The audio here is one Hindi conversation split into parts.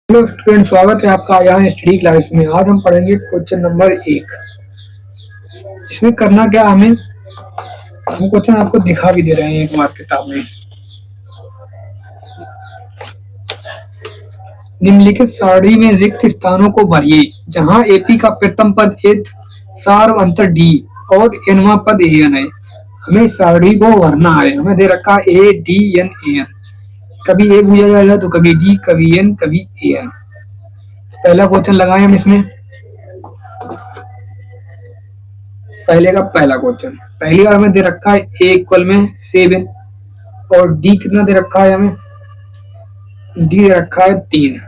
हेलो स्टूडेंट, स्वागत है आपका यहाँ स्टडी क्लास में। आज हम पढ़ेंगे क्वेश्चन नंबर 1। इसमें करना क्या हम क्वेश्चन आपको दिखा भी दे रहे हैं एक बार किताब में। निम्नलिखित सारणी में रिक्त स्थानों को भरिए जहाँ एपी का प्रथम पद एथ सार्व अंतर डी और एनवा पद एन है। हमें सारणी को भरना है। हमें दे रखा ए डी एन एन, कभी ए पूछा जाएगा तो कभी डी, कभी एन, कभी एन। पहला क्वेश्चन लगाए हम इसमें। पहले का पहला क्वेश्चन, पहली बार हमें दे रखा है ए इक्वल में 7 और डी कितना दे रखा है हमें, डी दे रखा है 3,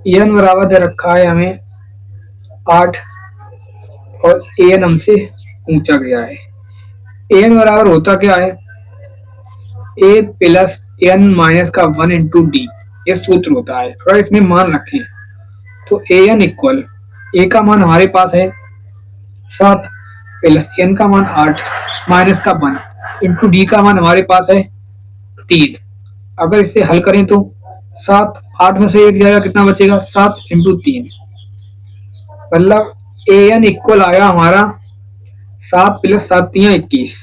एन बराबर दे रखा है हमें 8 और एन हमसे पूछा गया है। एन बराबर होता क्या है, ए प्लस एन माइनस का 1 इंटू डी, ये सूत्र होता है। अगर इसमें मान रखें तो ए एन इक्वल, ए का मान हमारे पास है 7 प्लस एन का मान 8 माइनस का 1 इंटू डी का मान हमारे पास है 3। अगर इसे हल करें तो 7, 8 में से एक जाएगा, कितना बचेगा 7 इंटू 3, मतलब ए एन इक्वल आया हमारा 7 प्लस 7 3 21,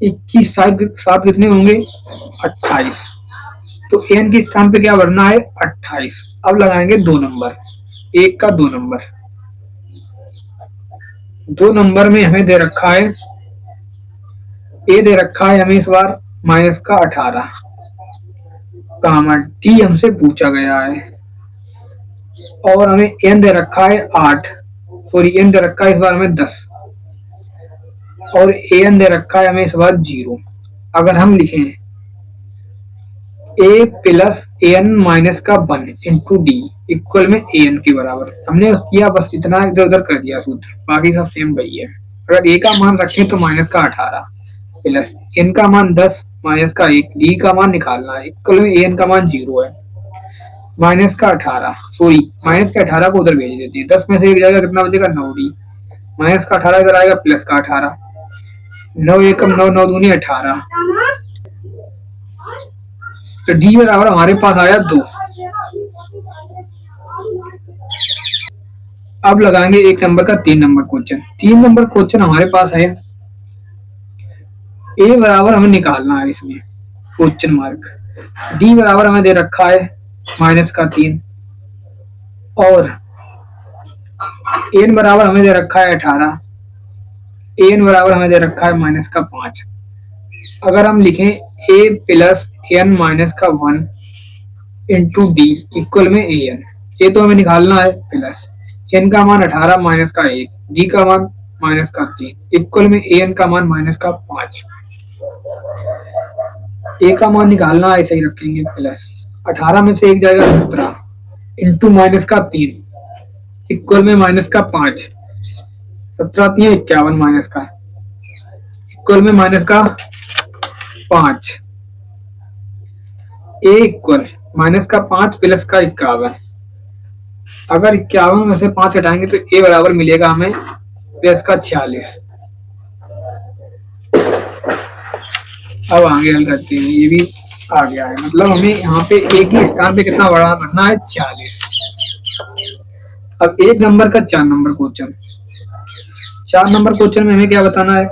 21 7 कितने होंगे 28। तो एन के स्थान पे क्या भरना है 28। अब लगाएंगे 2 नंबर, एक का 2 नंबर। 2 नंबर में हमें दे रखा है ए दे रखा है हमें इस बार माइनस का 18, कामा डी हमसे पूछा गया है, और हमें एन दे रखा है 8, सॉरी एन दे रखा है इस बार हमें 10, और एन दे रखा है हमें इस बार 0। अगर हम लिखें ए प्लस एन माइनस का 1 इंटू डी इक्वल में एन के बराबर, हमने किया बस इतना, इधर उधर कर दिया सूत्र, बाकी सब सेम वही है। अगर ए का मान रखें तो माइनस का 18 प्लस एन का मान 10 माइनस का 1, डी का मान निकालना है, इक्वल में एन का मान 0 है, माइनस का 18, सॉरी माइनस के 18 को उधर भेज देते हैं, 10 में से एक जाएगा, कितना बचेगा 9 डी, माइनस का 18 इधर आएगा, प्लस का 18, 9 एकम 9, 9 दूनी 18, तो डी बराबर हमारे पास आया 2। अब लगाएंगे 1 नंबर का 3 नंबर क्वेश्चन। 3 नंबर क्वेश्चन हमारे पास है, ए बराबर हमें निकालना है इसमें क्वेश्चन मार्क, डी बराबर हमें दे रखा है माइनस का 3, और एन बराबर हमें दे रखा है 18, एन बराबर हमें दे रखा है माइनस का 5। अगर हम लिखें ए प्लस एन माइनस का 1 इंटू डी इक्वल में ए एन, ए तो हमें निकालना है प्लस एन का मान 18 माइनस का 1, डी का मान माइनस का 3 इक्वल में ए एन का मान माइनस का 5। ए का मान निकालना है, ऐसे ही रखेंगे प्लस 18 में से एक जाएगा 17 इंटू माइनस का 3 इक्वल में माइनस का 5, 17 3 51 माइनस का इक्वल में माइनस का 5, ए इक्वल माइनस का 5 प्लस का 51। अगर 51 में से 5 हटाएंगे तो ए बराबर मिलेगा हमें प्लस का 46। अब आगे हल करते हैं, ये भी आ गया है, मतलब हमें यहाँ पे एक ही स्थान पे कितना बड़ा रखना है 46। अब 1 नंबर का 4 नंबर क्वेश्चन। 4 नंबर क्वेश्चन में हमें क्या बताना है,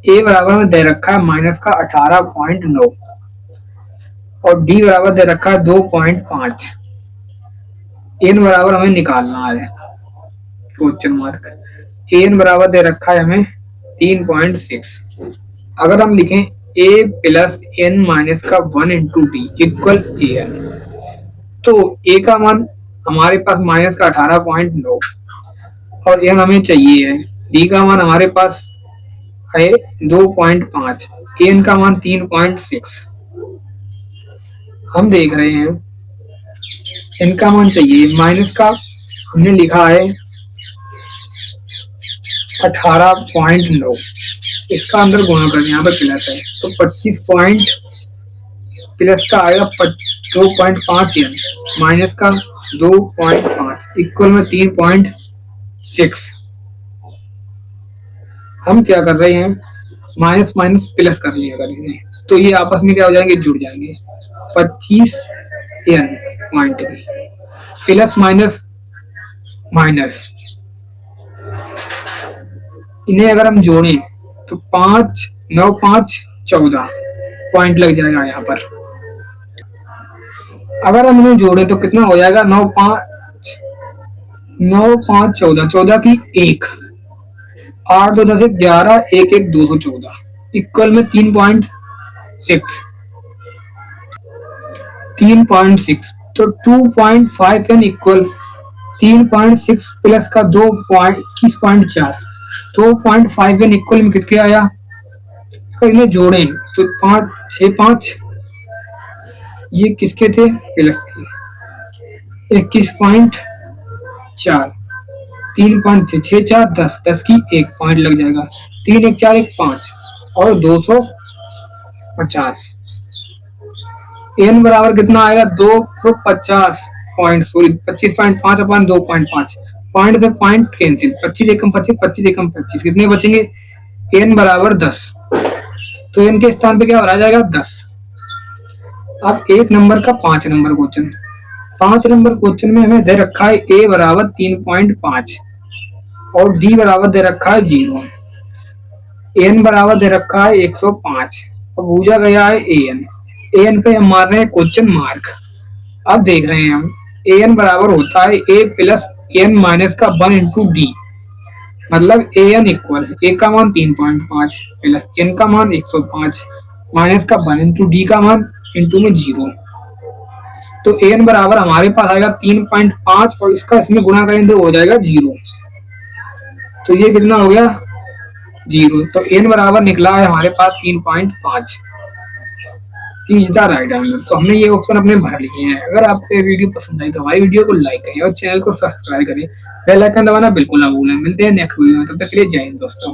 ए बराबर में दे रखा है माइनस का 18.9 और डी बराबर दे रखा है 2.5, एन बराबर हमें निकालना है क्वेश्चन मार्क, एन बराबर दे रखा है हमें 3.6। अगर हम लिखें ए प्लस एन माइनस का 1 into D equal A N, तो ए का मान हमारे पास माइनस का 18.9 और एन हमें चाहिए है, डी का मान हमारे पास है 2.5, एन का मान 3.6। हम देख रहे हैं इनका मान चाहिए, माइनस का हमने लिखा है 18.9, इसका अंदर गुणा कर, यहाँ पर प्लस है तो 25 प्लस का आएगा 2.5 एन माइनस का 2.5 इक्वल में 3.6। हम क्या कर रहे हैं, माइनस माइनस प्लस कर लिया करेंगे, तो ये आपस में क्या हो जाएंगे, जुड़ जाएंगे। 25 एन पॉइंट की, प्लस माइनस माइनस, इन्हें अगर हम जोड़ें तो 5 9 5 14 पॉइंट लग जाएगा यहाँ पर। अगर हम इन्हें जोड़े तो कितना हो जाएगा, 9 5 14, 14 की 1, 8 2 10 11, 1 1 214 इक्वल में 3.6, 3.6, तो 2.5 एन इक्वल 3.6 प्लस का 21.4, 2.5 एन इक्वल में कितने आया। अगर इन्हें जोड़ें तो 5 6 5, ये किसके थे, प्लस के, 21.4, 3.6 6 4 10, 10 की 1 पॉइंट लग जाएगा, 3 1 4 1 5 और 250। एन बराबर कितना आएगा, 250 पॉइंट, सॉरी 25.5 अपन 2.5, पॉइंट से पॉइंट कैंसिल, 25 एकम 25, 25 एकम 25, कितने बचेंगे, एन बराबर 10, तो एन के स्थान पे क्या भरा जाएगा, 10। अब 1 नंबर का 5 नंबर क्वेश्चन, 5 नंबर क्वेश्चन में हमें दे रखा है ए बराबर 3.5 और डी बराबर दे रखा है 0, एन बराबर दे रखा है 105, अब पूछा गया है एन, एन पे हम मार रहे हैं क्वेश्चन मार्क। अब देख रहे हैं हम एन बराबर होता है ए प्लस एन माइनस का 1 इंटू डी, मतलब एन इक्वल ए का मान 3.5 प्लस एन का मान 105 माइनस का 1 इंटू डी का मान इंटू में 0, तो एन बराबर हमारे पास आएगा 3.5 और इसका इसमें गुणा करेंगे तो हो जाएगा 0, तो ये कितना हो गया 0, तो एन बराबर निकला है हमारे पास 3.5, इज द राइट आंसर। तो हमने ये ऑप्शन अपने भर लिए हैं। अगर आपको ये वीडियो पसंद आई तो हमारी वीडियो को लाइक करें और चैनल को सब्सक्राइब करें, बेल आइकन दबाना बिल्कुल ना भूलें। मिलते हैं नेक्स्ट वीडियो में, तब तक के लिए जय हिंद दोस्तों।